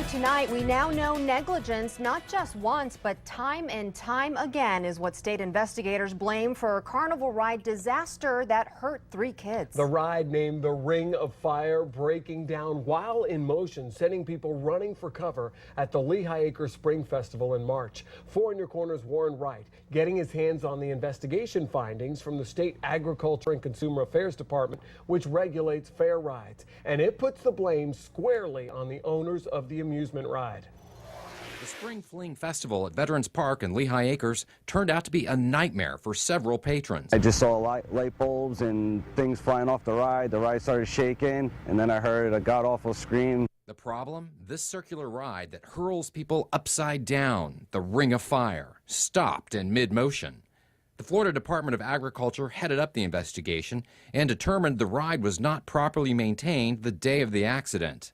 New tonight, we now know negligence not just once, but time and time again is what state investigators blame for a carnival ride disaster that hurt 3 kids. The ride, named the Ring of Fire, breaking down while in motion, sending people running for cover at the Lehigh Acres Spring Festival in March. 4 in Your Corner's Warren Wright getting his hands on the investigation findings from the State Agriculture and Consumer Affairs Department, which regulates fair rides. And it puts the blame squarely on the owners of the amusement ride. The Spring Fling Festival at Veterans Park in Lehigh Acres turned out to be a nightmare for several patrons. I just saw light bulbs and things flying off the ride. The ride started shaking, and then I heard a god-awful scream. The problem? This circular ride that hurls people upside down, the Ring of Fire, stopped in mid-motion. The Florida Department of Agriculture headed up the investigation and determined the ride was not properly maintained the day of the accident.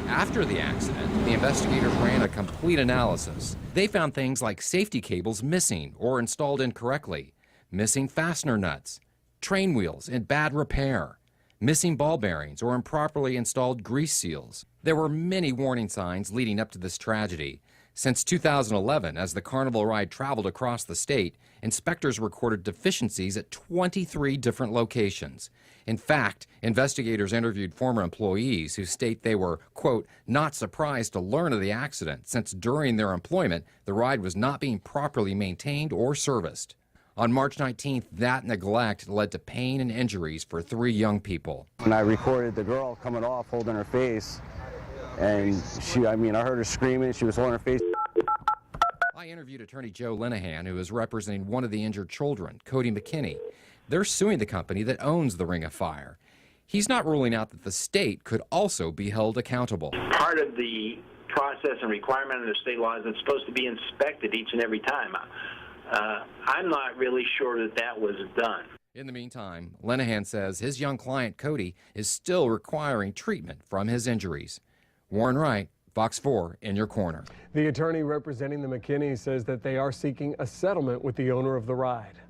After the accident, the investigators ran a complete analysis. They found things like safety cables missing or installed incorrectly, missing fastener nuts, train wheels in bad repair, missing ball bearings or improperly installed grease seals. There were many warning signs leading up to this tragedy. Since 2011, as the carnival ride traveled across the state, inspectors recorded deficiencies at 23 different locations. In fact, investigators interviewed former employees who state they were, quote, not surprised to learn of the accident since during their employment, the ride was not being properly maintained or serviced. On March 19th, that neglect led to pain and injuries for 3 young people. When I recorded the girl coming off holding her face, and I heard her screaming, she was holding her face. I interviewed attorney Joe Linehan, who is representing one of the injured children, Cody McKinney. They're suing the company that owns the Ring of Fire. He's not ruling out that the state could also be held accountable. Part of the process and requirement under state law is it's supposed to be inspected each and every time. I'm not really sure that was done. In the meantime, Linehan says his young client, Cody, is still requiring treatment from his injuries. Warren Wright, Fox 4 in your corner. The attorney representing the McKinney says that they are seeking a settlement with the owner of the ride.